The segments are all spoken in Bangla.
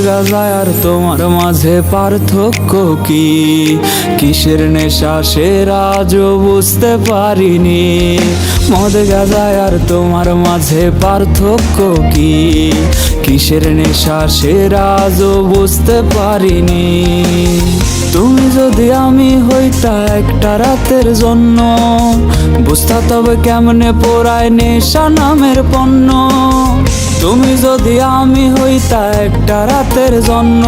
গাঁজায় আর তোমার মাঝে পার্থক্য কি? কিসের নেশা সে আজও বুঝতে পারিনি। মদ গাঁজায় আর তোমার মাঝে পার্থক্য কি? কিসের নেশা সে আজও বুঝতে পারিনি। তুমি যদি আমি হইতা একটা রাতের জন্য, বুঝতা তবে কেমনে পোড়ায় নেশা নামের পণ্য। তুমি যদি আমি হইতা একটা রাতের জন্য,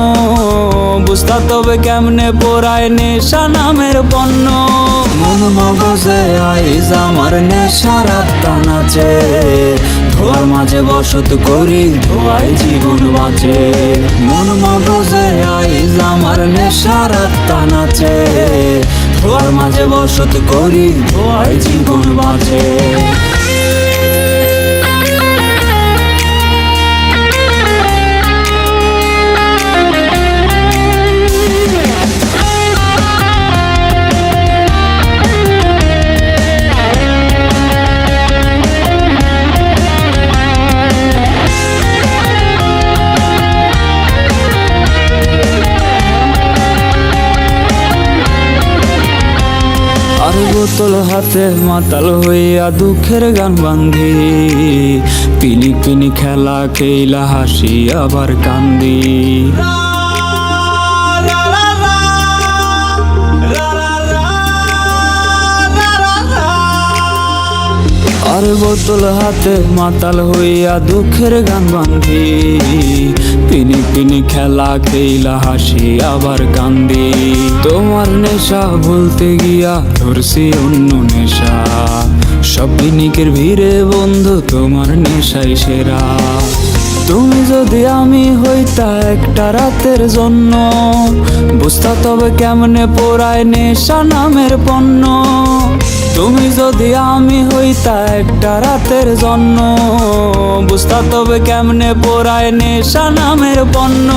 বুঝতা তবে কেমনে পোড়ায় নেশা নামের পণ্য। মন মগজে আইজ আমার নেশার আত্মা নাচে, ধোয়ার মাঝে বসত করি ধোয়াই জীবন বাঁচে। মন মগজে আইজ আমার নেশার আত্মা নাচে, ধোয়ার মাঝে বসত করি ধোয়াই জীবন বাঁচে। আর বোতল হাতে মাতাল হইয়া দুঃখের গান বান্ধি, পিনি পিনি খেলা খেলা হাসি আবার কান্দি। আর বোতল হাতে মাতাল হইয়া দুঃখের গান বান্ধি, পিনি পিনি খেলা খেলা হাসি আবার কান্দি। তোমার নেশা বলতে গিয়া ধরছি অন্য নেশা, সব পিনিকের ভিড়ে বন্ধু তোমার নেশাই সেরা। তুমি যদি আমি হইতা একটা রাতের জন্য, বুঝতা তবে কেমনে পোড়ায় নেশা নামের পণ্য। তুমি যদি আমি হইতা একটা রাতের জন্য, বুঝতা তবে কেমনে পোড়ায় নেশা নামের পণ্য।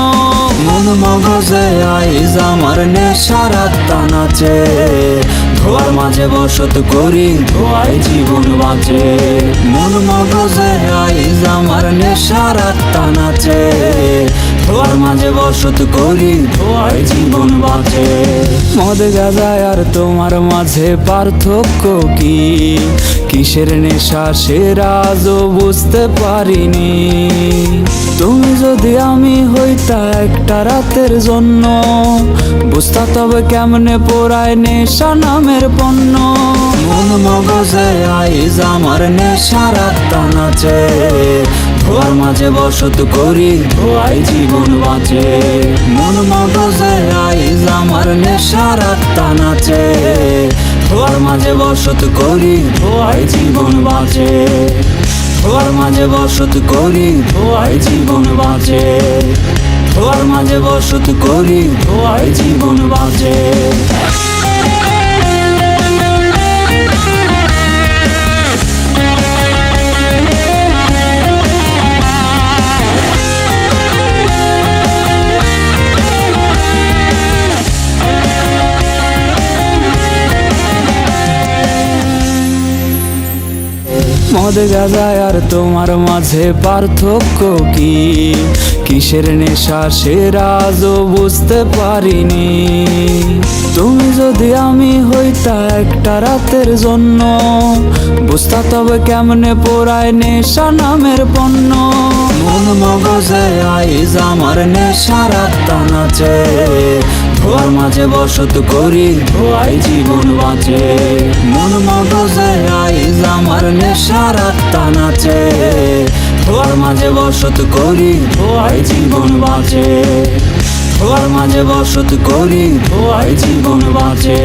মন মগজে আইজ আমার নেশার আত্মা নাচে, ধোয়ার মাঝে বসত করি ধোয়াই জীবন বাঁচে। মন মগজে আইজ আমার নেশার আত্মা নাচে, ধোয়ার মাঝে বসত করি ধোয়াই জীবন বাঁচে। মদ গাঁজায় আর তোমার মাঝে পার্থক্য কি? কিসের নেশা সে আজও বুঝতে পারিনি। তুমি যদি আমি হইতা একটা রাতের জন্য, বুঝতা তবে কেমনে পোড়ায় নেশা নামের পণ্য। মন মগজে আইজ আমার নেশার আত্মা নাচে, ধোয়ার মাঝে বসত করি ধোয়াই জীবন বাঁচে। মন মগজে আইজ আমার নেশার আত্মা নাচে, ধোয়ার মাঝে বসত করি ধোয়াই জীবন বাঁচে। ধোয়ার মাঝে বসত করি ধোয়াই জীবন বাঁচে। ধোয়ার মাঝে বসত করি ধোয়াই জীবন বাঁচে। মদ গাঁজায় আর তোমার মাঝে পার্থক্য কি? কিসের নেশা সে আজও বুঝতে পারিনি। তুমি যদি আমি হইতা একটা রাতের জন্য, বুঝতা তবে কেমনে পোড়ায় নেশা নামের পণ্য। মন মগজে আইজ আমার নেশার আত্মা নাচে, ধোয়ার মাঝে বসত করি ধোয়াই জীবন বাঁচে। মন মগজে আইজ আমার নেশার আত্মা নাচে, ধোয়ার মাঝে বসত করি ধোয়াই জীবন বাঁচে। ধোয়ার মাঝে বসত করি ধোয়াই জীবন বাঁচে।